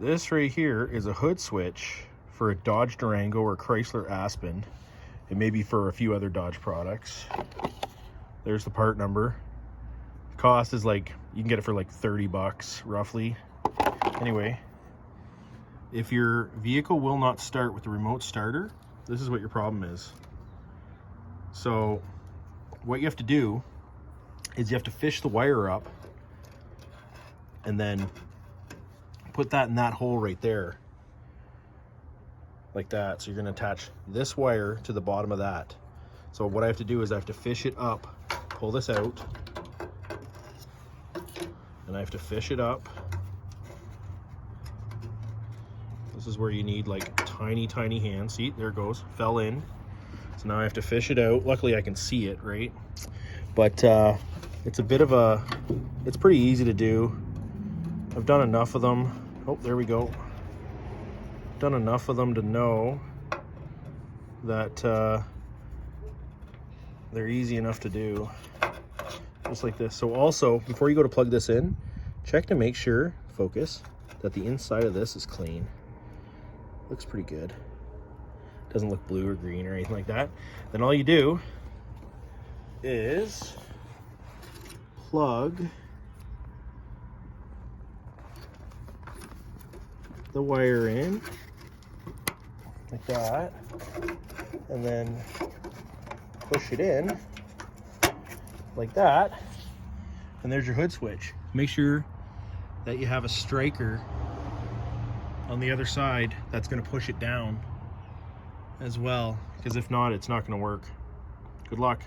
This right here is a hood switch for a Dodge Durango or Chrysler Aspen. It may be for a few other Dodge products. There's the part number. Cost is like, you can get it for like 30 bucks roughly. Anyway, if your vehicle will not start with the remote starter, this is what your problem is. So what you have to do is you have to fish the wire up and then put that in that hole right there, like that. So you're going to attach this wire to the bottom of that. So what I have to do is I have to fish it up, pull this out, and I have to fish it up. This is where you need like tiny hands. See, there it goes, fell in. So now I have to fish it out. Luckily I can see it, right? But it's a bit of a, it's pretty easy to do. I've done enough of them. Oh, there we go. Done enough of them to know that they're easy enough to do. Just like this. So also, before you go to plug this in, check to make sure, focus, that the inside of this is clean. Looks pretty good. Doesn't look blue or green or anything like that. Then all you do is plug the wire in like that, and then push it in like that, and there's your hood switch. Make sure that you have a striker on the other side that's going to push it down as well, because if not, it's not going to work. Good luck.